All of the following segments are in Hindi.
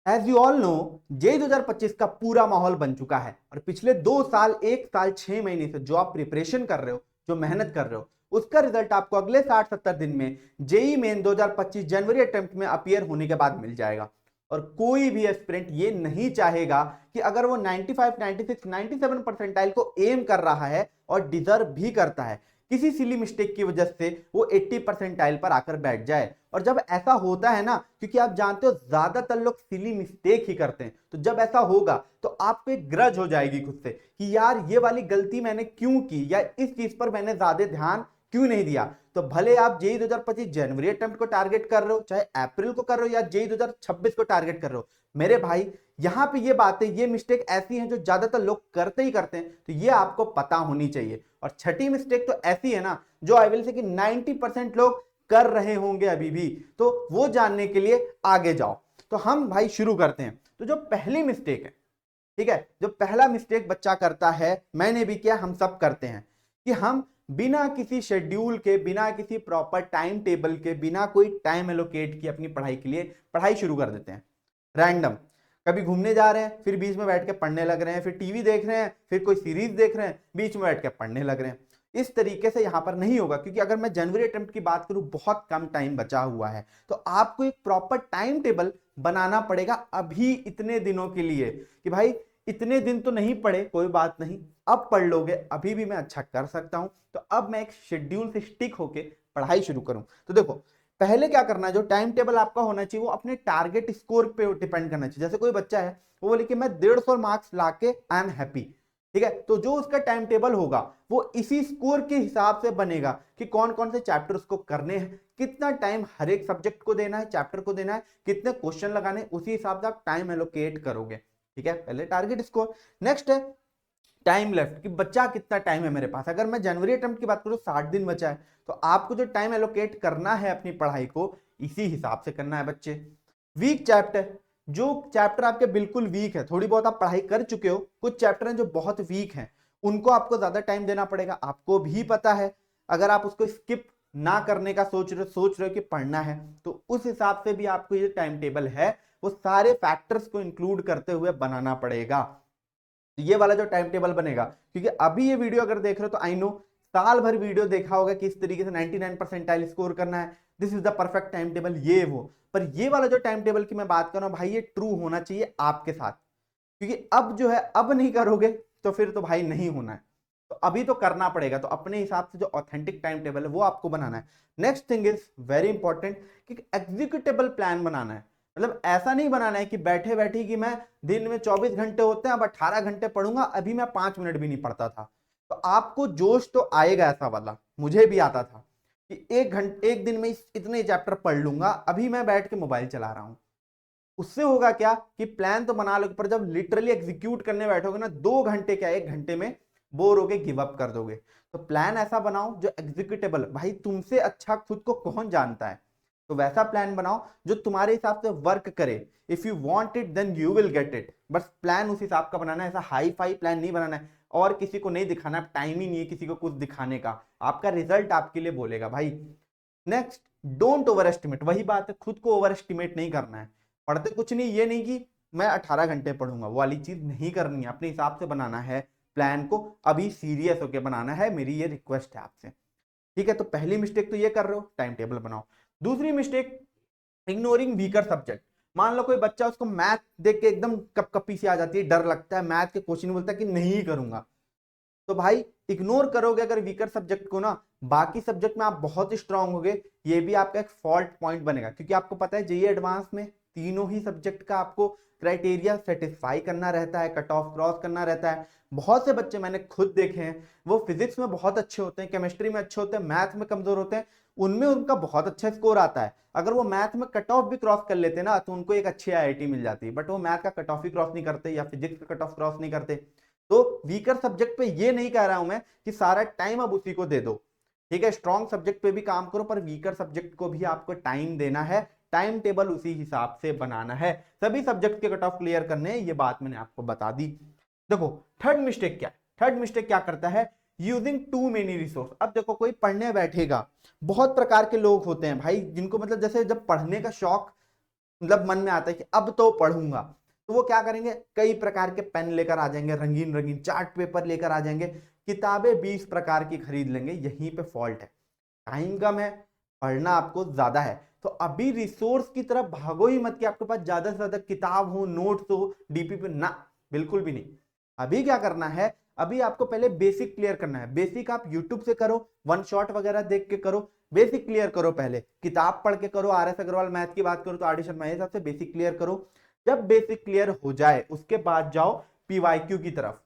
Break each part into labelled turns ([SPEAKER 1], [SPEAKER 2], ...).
[SPEAKER 1] As you all know, JEE 2025 का पूरा माहौल बन चुका है और पिछले 2 साल, 1 साल 6 महीने से जो आप प्रिपरेशन कर रहे हो, जो मेहनत कर रहे हो, उसका रिजल्ट आपको अगले 60-70 दिन में जेई मेन 2025 जनवरी अटेम्प्ट में अपीयर होने के बाद मिल जाएगा। और कोई भी एस्पिरेंट ये नहीं चाहेगा कि अगर वो 95, 96, 97 परसेंटाइल को एम कर रहा है और डिजर्व भी करता है, किसी सिली मिस्टेक की वजह से वो 80 परसेंटाइल पर आकर बैठ जाए। और जब ऐसा होता है ना, क्योंकि आप जानते हो ज्यादातर लोग सिली मिस्टेक ही करते हैं, तो जब ऐसा होगा तो आपको एक ग्रज हो जाएगी खुद से कि यार ये वाली गलती मैंने क्यों की, या इस चीज पर मैंने ज्यादा ध्यान क्यों नहीं दिया। तो भले आप जेई 2025 जनवरी अटेम्प्ट को टारगेट कर रहे हो, चाहे अप्रैल को कर रहे हो, या जेई 2026 को टारगेट कर रहे हो, मेरे भाई यहां पे ये बातें, ये मिस्टेक ऐसी हैं जो ज्यादातर लोग करते ही करते हैं, तो ये आपको पता होनी चाहिए। और छठी मिस्टेक तो ऐसी है ना, जो आई विल से कि 90% लोग कर रहे होंगे अभी भी, तो वो जानने के लिए आगे जाओ। तो हम भाई शुरू करते हैं। तो जो पहली मिस्टेक है, ठीक है, जो पहला मिस्टेक बच्चा करता है, मैंने भी किया, हम सब करते हैं, कि हम बिना किसी शेड्यूल के, बिना किसी प्रॉपर टाइम टेबल के, बिना कोई टाइम एलोकेट किए अपनी पढ़ाई के लिए पढ़ाई शुरू कर देते हैं रैंडम। कभी घूमने जा रहे हैं, फिर बीच में बैठ के पढ़ने लग रहे हैं, फिर टीवी देख रहे हैं, फिर कोई सीरीज देख रहे हैं, बीच में बैठ के पढ़ने लग रहे हैं। इस तरीके से यहां पर नहीं होगा, क्योंकि अगर मैं जनवरी अटेम्प्ट की बात करूं, बहुत कम टाइम बचा हुआ है, तो आपको एक प्रॉपर टाइम टेबल बनाना पड़ेगा अभी इतने दिनों के लिए, कि भाई इतने दिन तो नहीं पढ़े, कोई बात नहीं, अब पढ़ लोगे, अभी भी मैं अच्छा कर सकता हूं, तो अब मैं एक शेड्यूल से स्टिक होके पढ़ाई शुरू करूं। तो देखो, पहले क्या करना है, जो टाइम टेबल आपका होना चाहिए वो अपने टारगेट स्कोर पे डिपेंड करना चाहिए। जैसे कोई बच्चा है, वो बोले कि मैं 150 मार्क्स लाके आई एम हैप्पी, ठीक है, तो जो उसका टाइम टेबल होगा वो इसी स्कोर के हिसाब से बनेगा कि कौन कौन से चैप्टर उसको करने हैं, कितना टाइम हर एक सब्जेक्ट को देना है, चैप्टर को देना है, कितने क्वेश्चन लगाने, उसी हिसाब से आप टाइम एलोकेट करोगे। ठीक है, पहले टारगेट स्कोर। नेक्स्ट है टाइम लेफ्ट, कि बच्चा कितना टाइम है मेरे पास। अगर मैं जनवरी अटेम्प्ट की बात करूं, 60 दिन बचा है, तो आपको जो टाइम एलोकेट करना है अपनी पढ़ाई को, इसी हिसाब से करना है बच्चे। वीक चैप्टर, जो चैप्टर आपके बिल्कुल वीक है, थोड़ी बहुत आप पढ़ाई कर चुके हो, कुछ चैप्टर हैं जो बहुत वीक हैं, उनको आपको ज्यादा टाइम देना पड़ेगा, आपको भी पता है। अगर आप उसको स्किप ना करने का सोच रहे हो कि पढ़ना है, तो उस हिसाब से भी आपको ये टाइम टेबल है, वो सारे फैक्टर्स को इंक्लूड करते हुए बनाना पड़ेगा। तो ये वाला जो टाइम टेबल बनेगा, क्योंकि अभी ये वीडियो अगर देख रहे हो तो आई नो साल भर वीडियो देखा होगा कि इस तरीके से 99 परसेंटाइल स्कोर करना है, this is the perfect time table, ये वो। पर ये वाला जो टाइम टेबल की मैं बात कर रहा हूं भाई, ये ट्रू होना चाहिए आपके साथ, क्योंकि अब जो है, अब नहीं करोगे तो फिर तो भाई नहीं होना है, तो अभी तो करना पड़ेगा। तो अपने हिसाब से जो ऑथेंटिक टाइम टेबल है वो आपको बनाना है। Next thing is very important, कि एग्जीक्यूटेबल प्लान बनाना है। मतलब ऐसा नहीं बनाना है कि बैठे बैठे कि मैं दिन में 24 घंटे होते हैं, अब 18 घंटे पढ़ूंगा, अभी मैं 5 मिनट भी नहीं पढ़ता था। तो आपको जोश तो आएगा ऐसा वाला, मुझे भी आता था कि 1 घंटे, एक दिन में इतने चैप्टर पढ़ लूंगा, अभी मैं बैठ के मोबाइल चला रहा हूं। उससे होगा क्या कि प्लान तो बना लोगे, पर जब लिटरली एग्जीक्यूट करने बैठोगे ना, 2 घंटे क्या 1 घंटे में बोर होके गिव अप कर दोगे। तो प्लान ऐसा बनाओ जो एग्जीक्यूटेबल, भाई तुमसे अच्छा खुद को कौन जानता है, तो वैसा प्लान बनाओ जो तुम्हारे हिसाब से वर्क करे। If you want it then you will get it, बस प्लान उस हिसाब का बनाना है, ऐसा हाई फाई प्लान नहीं बनाना है, और किसी को नहीं दिखाना, टाइम ही नहीं है किसी को कुछ दिखाने का, आपका रिजल्ट आपके लिए बोलेगा भाई। नेक्स्ट, डोंट ओवर एस्टिमेट, वही बात है, खुद को ओवर एस्टिमेट नहीं करना है। पढ़ते कुछ नहीं, ये नहीं कि मैं 18 घंटे पढ़ूंगा, वो वाली चीज नहीं करनी है, अपने हिसाब से बनाना है प्लान को, अभी सीरियस होकर बनाना है, मेरी ये रिक्वेस्ट है आपसे। ठीक है, तो पहली मिस्टेक तो ये कर रहे हो, टाइम टेबल बनाओ। दूसरी मिस्टेक, इग्नोरिंग वीकर सब्जेक्ट। मान लो कोई बच्चा, उसको मैथ देख के एकदम कपकपी सी आ जाती है, डर लगता है, मैथ के क्वेश्चन बोलता है कि नहीं करूंगा, तो भाई इग्नोर करोगे अगर वीकर सब्जेक्ट को ना, बाकी सब्जेक्ट में आप बहुत ही स्ट्रांग होगे, ये भी आपका एक फॉल्ट पॉइंट बनेगा, क्योंकि आपको पता है जेईई एडवांस में तीनों ही सब्जेक्ट का आपको क्राइटेरिया सेटिस्फाई करना रहता है, कट ऑफ क्रॉस करना रहता है। बहुत से बच्चे मैंने खुद देखे हैं, वो फिजिक्स में बहुत अच्छे होते हैं, केमिस्ट्री में अच्छे होते हैं, मैथ में कमजोर होते हैं, उनमें उनका बहुत अच्छा स्कोर आता है। अगर वो मैथ में कट ऑफ भी क्रॉस कर लेते ना, तो उनको एक अच्छी आईआईटी मिल जाती है, बट वो मैथ का कट ऑफ ही क्रॉस नहीं करते, या फिजिक्स का कट ऑफ क्रॉस नहीं करते। तो वीकर सब्जेक्ट पे ये नहीं कह रहा हूं मैं कि सारा टाइम अब उसी को दे दो, ठीक है, स्ट्रॉन्ग सब्जेक्ट पे भी काम करो, पर वीकर सब्जेक्ट को भी आपको टाइम देना है, टाइम टेबल उसी हिसाब से बनाना है, सभी सब्जेक्ट के कट ऑफ क्लियर करने हैं, ये बात मैंने आपको बता दी। देखो, थर्ड मिस्टेक क्या है, थर्ड मिस्टेक क्या करता है, यूजिंग टू मेनी रिसोर्स। अब देखो, कोई पढ़ने बैठेगा, बहुत प्रकार के लोग होते हैं भाई, जिनको मतलब जैसे जब पढ़ने का शौक मतलब मन में आता है कि अब तो पढ़ूंगा, तो वो क्या करेंगे, कई प्रकार के पेन लेकर आ जाएंगे, रंगीन रंगीन चार्ट पेपर लेकर आ जाएंगे, किताबें 20 प्रकार की खरीद लेंगे। यहीं पे फॉल्ट है, टाइम कम है, पढ़ना आपको ज्यादा है, तो अभी रिसोर्स की तरफ भागो ही मत कि आपके पास ज्यादा से ज्यादा किताब हो, नोट्स हो, डीपी पे ना, बिल्कुल भी नहीं। अभी क्या करना है, अभी आपको पहले बेसिक क्लियर करना है। बेसिक आप यूट्यूब से करो, वन शॉट वगैरह देख के करो, बेसिक क्लियर करो पहले, किताब पढ़ के करो। आर एस अग्रवाल मैथ की बात करो तो आर डी शर्मा हिसाब से बेसिक क्लियर करो। जब बेसिक क्लियर हो जाए उसके बाद जाओ पीवाईक्यू की तरफ,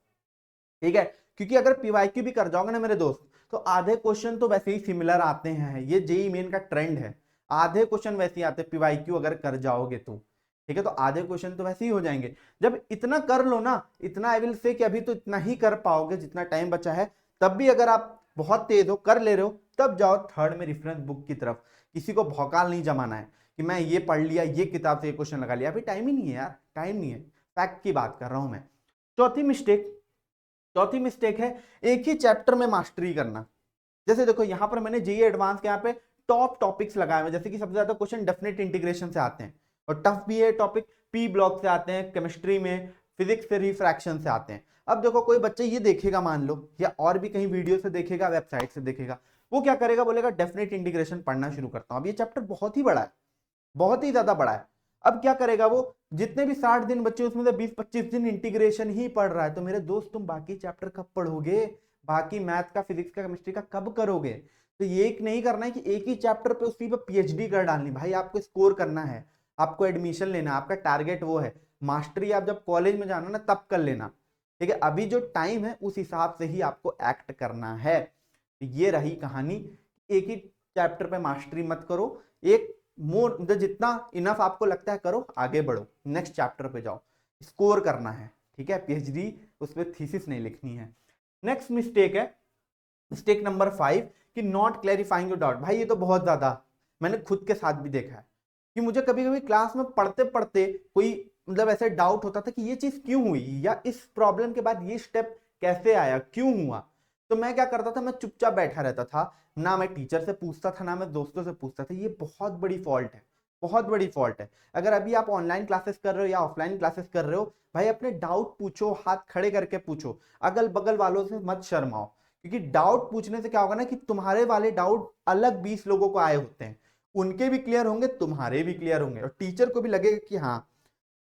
[SPEAKER 1] ठीक है, क्योंकि अगर पीवाईक्यू भी कर जाओगे ना मेरे दोस्त, तो आधे क्वेश्चन तो वैसे ही सिमिलर आते हैं, ये जेईई मेन का ट्रेंड है, आधे क्वेश्चन वैसे ही आते हैं पीवाईक्यू अगर कर जाओगे तो, ठीक है, तो आधे क्वेश्चन तो वैसे ही हो जाएंगे। जब इतना कर लो ना, इतना आई विल से कि अभी तो इतना ही कर पाओगे जितना टाइम बचा है, तब भी अगर आप बहुत तेज हो, कर ले रहे हो, तब जाओ थर्ड में रेफरेंस बुक की तरफ। किसी को भौकाल नहीं जमाना है कि मैं ये पढ़ लिया, ये किताब से ये क्वेश्चन लगा लिया, अभी टाइम ही नहीं है यार, टाइम नहीं है, फैक्ट की बात कर रहा हूं मैं। चौथी मिस्टेक है एक ही चैप्टर में मास्टरी करना। जैसे देखो यहां पर मैंने जेईई एडवांस के यहाँ पे टॉप टॉपिक्स लगाए हुए, जैसे कि सबसे ज्यादा क्वेश्चन डेफिनेट इंटीग्रेशन से आते हैं, और टफ भी है टॉपिक, पी ब्लॉक से आते हैं, केमिस्ट्री में, फिजिक्स से, रिफ्रैक्शन से आते हैं। अब देखो कोई बच्चा ये देखेगा मान लो, या और भी कहीं वीडियो से देखेगा, वेबसाइट से देखेगा, वो क्या करेगा, बोलेगा डेफिनेट इंटीग्रेशन पढ़ना शुरू करता हूं। अब ये चैप्टर बहुत ही बड़ा है, बहुत ही ज्यादा बड़ा है। अब क्या करेगा वो, जितने भी 60 दिन बच्चे उसमें से 20-25 दिन इंटीग्रेशन ही पढ़ रहा है, तो मेरे दोस्त तुम बाकी चैप्टर कब पढ़ोगे, बाकी मैथ का, फिजिक्स का, केमिस्ट्री का कब करोगे। तो ये एक नहीं करना है कि एक ही चैप्टर पे उसी पे पीएचडी कर डालनी, भाई आपको स्कोर करना है, आपको एडमिशन लेना, आपका टारगेट वो है। मास्टरी आप जब कॉलेज में जाना ना तब कर लेना, ठीक है, अभी जो टाइम है उस हिसाब से ही आपको एक्ट करना है। ये रही कहानी, एक ही चैप्टर पे मास्टरी मत करो, एक मोर जितना इनफ आपको लगता है करो, आगे बढ़ो, नेक्स्ट चैप्टर पे जाओ, स्कोर करना है, ठीक है, पीएचडी उस पर थीसिस नहीं लिखनी है। नेक्स्ट मिस्टेक है मिस्टेक नंबर 5 कि नॉट क्लैरिफाइंग योर डाउट। भाई ये तो बहुत ज्यादा मैंने खुद के साथ भी देखा है कि मुझे कभी कभी क्लास में पढ़ते पढ़ते कोई मतलब ऐसे डाउट होता था कि ये चीज क्यों हुई, या इस प्रॉब्लम के बाद ये स्टेप कैसे आया, क्यों हुआ। तो मैं क्या करता था, मैं चुपचाप बैठा रहता था, ना मैं टीचर से पूछता था, ना मैं दोस्तों से पूछता था। ये बहुत बड़ी फॉल्ट है, बहुत बड़ी फॉल्ट है। अगर अभी आप ऑनलाइन क्लासेस कर रहे हो या ऑफलाइन क्लासेस कर रहे हो, भाई अपने डाउट पूछो, हाथ खड़े करके पूछो, अगल बगल वालों से मत शर्माओ, क्योंकि डाउट पूछने से क्या होगा ना कि तुम्हारे वाले डाउट अलग 20 लोगों को आए होते हैं, उनके भी क्लियर होंगे, तुम्हारे भी क्लियर होंगे, और टीचर को भी लगेगा कि हाँ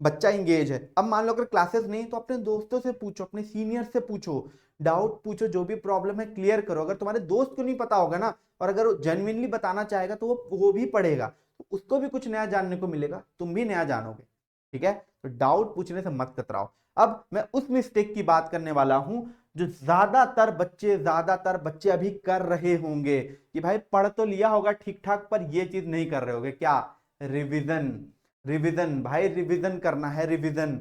[SPEAKER 1] बच्चा इंगेज है। अब मान लो अगर क्लासेस नहीं तो अपने दोस्तों से पूछो, अपने सीनियर से पूछो, डाउट पूछो, जो भी प्रॉब्लम है क्लियर करो। अगर तुम्हारे दोस्त को नहीं पता होगा ना, और अगर वो जेन्युइनली बताना चाहेगा तो वो भी पढ़ेगा, तो उसको भी कुछ नया जानने को मिलेगा, तुम भी नया जानोगे, ठीक है। तो डाउट पूछने से मत कतराओ। अब मैं उस मिस्टेक की बात करने वाला हूं जो ज्यादातर बच्चे अभी कर रहे होंगे, कि भाई पढ़ तो लिया होगा ठीक ठाक पर ये चीज नहीं कर रहे होगे, क्या, रिविजन। रिवीजन भाई, रिवीजन करना है, रिवीजन।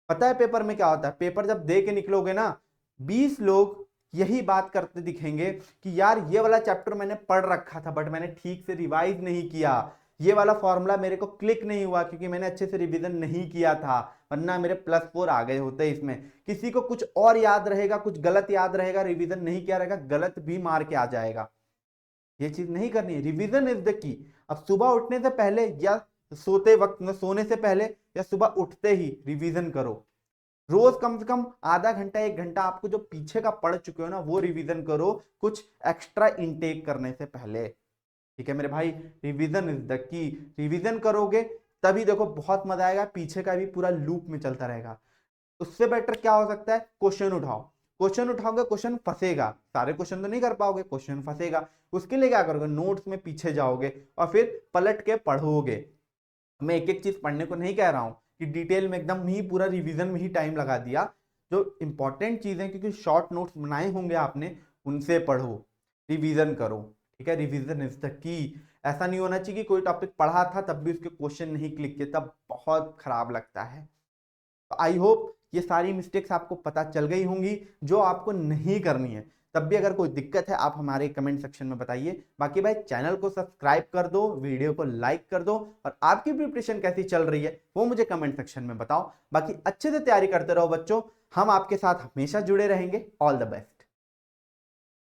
[SPEAKER 1] पता है पेपर में क्या होता है, पेपर जब दे के निकलोगे ना, 20 लोग यही बात करते दिखेंगे कि यार ये वाला चैप्टर मैंने पढ़ रखा था बट मैंने ठीक से रिवाइज नहीं किया, ये वाला फॉर्मूला मेरे को क्लिक नहीं हुआ क्योंकि मैंने अच्छे से रिवीजन नहीं किया था, वरना मेरे +4 आ गए होते इसमें। किसी को कुछ और याद रहेगा, कुछ गलत याद रहेगा, रिवीजन नहीं किया रहेगा, गलत भी मार के आ जाएगा। ये चीज नहीं करनी है, रिवीजन इज द की। अब सुबह उठने से पहले या सोते वक्त में, सोने से पहले या सुबह उठते ही रिवीजन करो। रोज कम से कम आधा घंटा 1 घंटा आपको जो पीछे का पढ़ चुके हो ना वो रिवीजन करो, कुछ एक्स्ट्रा इनटेक करने से पहले, ठीक है मेरे भाई। Revision is the key, revision करोगे तभी देखो बहुत मजा आएगा, पीछे का भी पूरा लूप में चलता रहेगा। उससे बेटर क्या हो सकता है, क्वेश्चन उठाओ, क्वेश्चन उठाओगे, क्वेश्चन फंसेगा, सारे क्वेश्चन तो नहीं कर पाओगे, क्वेश्चन फंसेगा, उसके लिए क्या करोगे, नोट्स में पीछे जाओगे और फिर पलट के पढ़ोगे। मैं एक एक चीज पढ़ने को नहीं कह रहा हूं कि डिटेल में एकदम ही पूरा रिवीजन में ही टाइम लगा दिया, जो इंपॉर्टेंट चीजें क्योंकि शॉर्ट नोट्स बनाए होंगे आपने, उनसे पढ़ो, रिवीजन करो, ठीक है। Revision is the key. ऐसा नहीं होना चाहिए कि कोई टॉपिक पढ़ा था तब भी उसके क्वेश्चन नहीं क्लिक किए, तब बहुत खराब लगता है। तो आई होप ये सारी मिस्टेक्स आपको पता चल गई होंगी जो आपको नहीं करनी है। तब भी अगर कोई दिक्कत है आप हमारे कमेंट सेक्शन में बताइए। बाकी भाई चैनल को सब्सक्राइब कर दो, वीडियो को लाइक कर दो, और आपकी प्रिपरेशन कैसी चल रही है वो मुझे कमेंट सेक्शन में बताओ। बाकी अच्छे से तैयारी करते रहो बच्चों, हम आपके साथ हमेशा जुड़े रहेंगे। All the best.